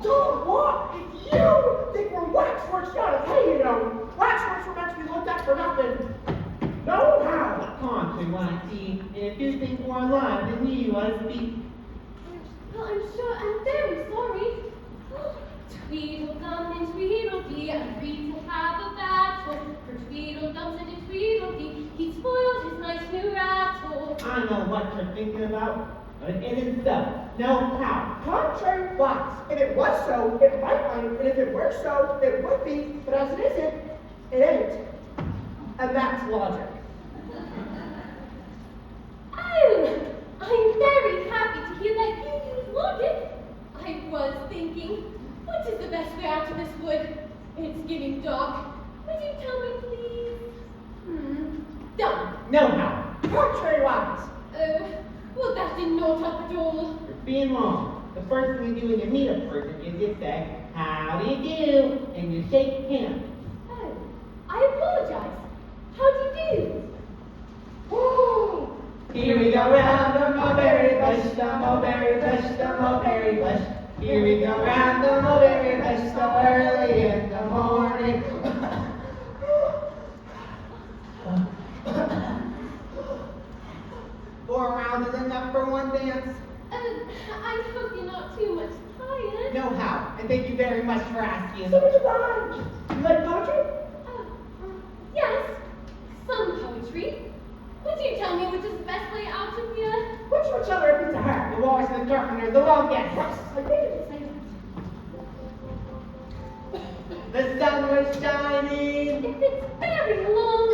Don't what? If you think we're waxworks, gotta hey, you know, waxworks were meant to be looked at for nothing. No how. Come to what I see, and if you think we're alive, then you ought to speak. Well, I'm very sorry. Tweedledum and Tweedledee agreed to have a battle. For Tweedledum said to Tweedledee, he spoiled his nice new rattle. I know what you're thinking about, but it isn't so. No how. Contrary wax. If it was so, it might be, and if it were so, it would be, but as it isn't, it ain't. And that's logic. Oh, I'm very happy to hear that you use logic. I was thinking, what is the best way out of this wood? It's getting dark. Would you tell me, please? Done. No how. Contrary wax. Oh, well, that did not help at all. You're being wrong. The first thing you do when you meet a person is you say, how do you do? And you shake hands. Oh, I apologize. How do you do? Woo! Here we go round the mulberry bush, the mulberry bush, the mulberry bush. Here we go round the mulberry bush so early in the morning. 4 rounds is enough for one dance. I hope you're not too much tired. No how, and thank you very much for asking. So much obliged. You like poetry? Yes, some poetry. Would you tell me which is the best way out of here? Which other pizza hat? The walrus and the carpenter, the long guess. Yes, I needed to say that. The sun was shining. If it's very long,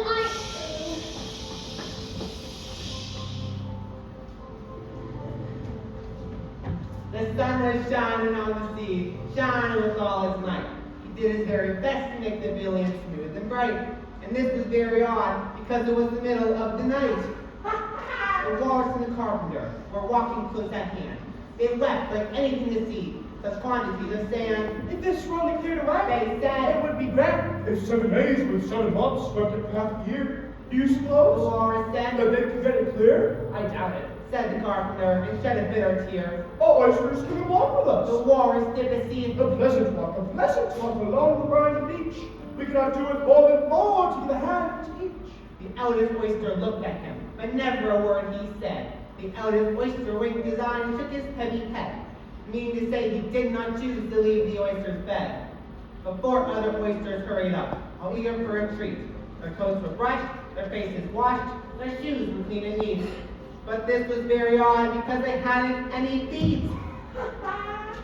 The sun was shining on the sea, shining with all its might. He did his very best to make the pavilion smooth and bright. And this was very odd, because it was the middle of the night. The walrus and the carpenter were walking close at hand. They left like anything to see, such quantities of sand. If this were only cleared away, They said, it would be great. If 7 days with 7 months swept it half a year, do you The suppose walrus that said, they could get it clear? I doubt it. said the carpenter, and shed a bitter tear. Oh, oysters, come and walk with The us. walrus dipped a seed. A pleasant walk along the briny beach. We cannot do it more than 4 to give a hand to each. The eldest oyster looked at him, but never a word he said. The eldest oyster winked his eye and shook his heavy head, meaning to say he did not choose to leave the oyster's bed. But 4 other oysters hurried up, all eager for a treat. Their coats were brushed, their faces washed, their shoes were clean and neat. But this was very odd because they hadn't any feet.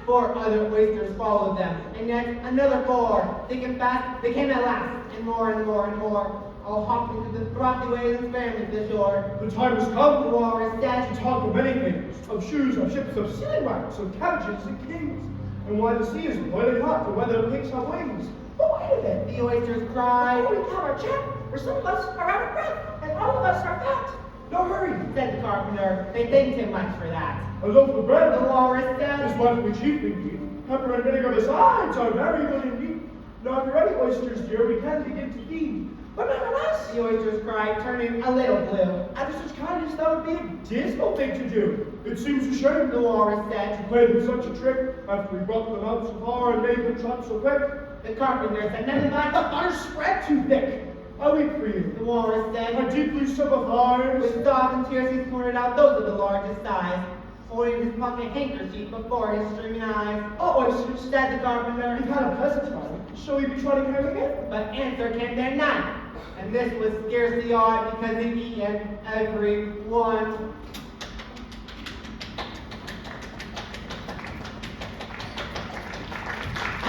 4 other oysters followed them, and yet another 4. Thick and fast, they came at last, and more and more and more, all hopping through the frothy waves and scrambling to the shore. The time has The come walrus to said, talk of many things, of shoes, of ships, of sealing wax, of cabbages and kings, and why the sea is boiling hot, and whether pigs have wings. But wait a minute. the oysters cried, We have our chat, where some of us are out of breath, and all of us are fat. No hurry. said the carpenter. They thanked him much for that. A loaf of bread The walrus is said, what we chiefly need. Pepper and vinegar besides are very good indeed. Now, if you're ready, oysters, dear, we can begin to feed. But nonetheless, the oysters cried, turning a little blue. After such kindness, that would be a dismal thing to do. It seems a shame The walrus said, to play them such a trick after we brought them out so far and made them trot so quick. the carpenter said, nothing but, Our spread too thick. I'll weep for you. the walrus I said, deeply sympathize. with sobs and tears he pointed out those of the largest size, holding his pocket handkerchief before his streaming eyes. Oh, oysters, Said the we've carpenter, had a pleasant time. Shall we be trotting home again? but answer came there none. And this was scarcely odd because he'd eaten every one.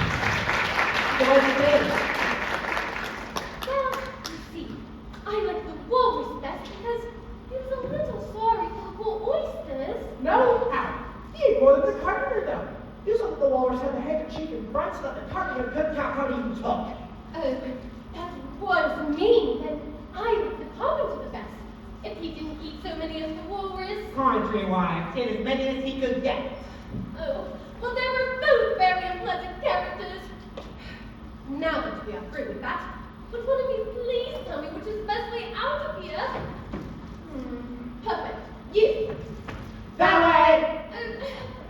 So what'd you think? well, you see, I like the walrus best because he was a little sorry for the poor oysters. no how. He ate more than the carpenter, though. You saw that the walrus had the handkerchief in front so that the carpenter couldn't count how many he took. Oh, that was mean. Then I like the carpenter the best. If he didn't eat so many of the walrus. Contrary wives, hit as many as he could get. Oh, well, they were both very unpleasant characters. Now that we are through with that, would one of you please tell me which is the best way out of here? Perfect. You. That way!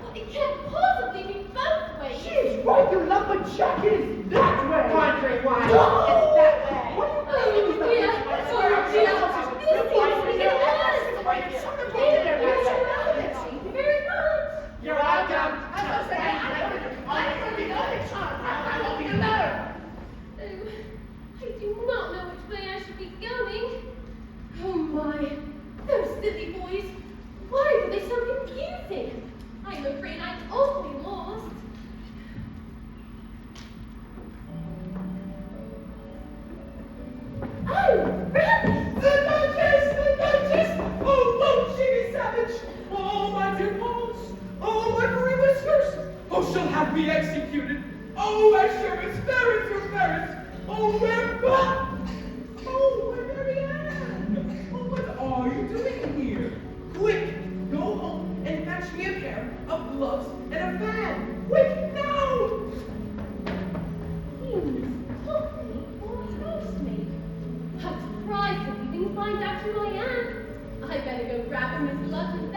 Well, it can't possibly be both ways. She's you lumberjack, it is that way! Contrary wise, No! it's that way. What do Oh you mean? dear, oh dear, this seems to be a mess. Thank you very much. You're welcome. Oh, I do not know which way I should be going. Oh my, those silly boys. Why were they so confusing? I'm afraid I'm awfully lost. Oh, rabbit! The Duchess! Oh, won't she be savage? Oh, my dear paws! Oh, my furry whiskers! Oh, she'll have me executed! Oh, my sheriff's ferrets! Oh, where Oh, my Mary Ann! Oh, what are you doing here? Quick, go home and fetch me a pair of gloves and a fan! Quick, now! Coffee or housemaid? I'm surprised that we didn't find out who I am. I better go grab him his gloves and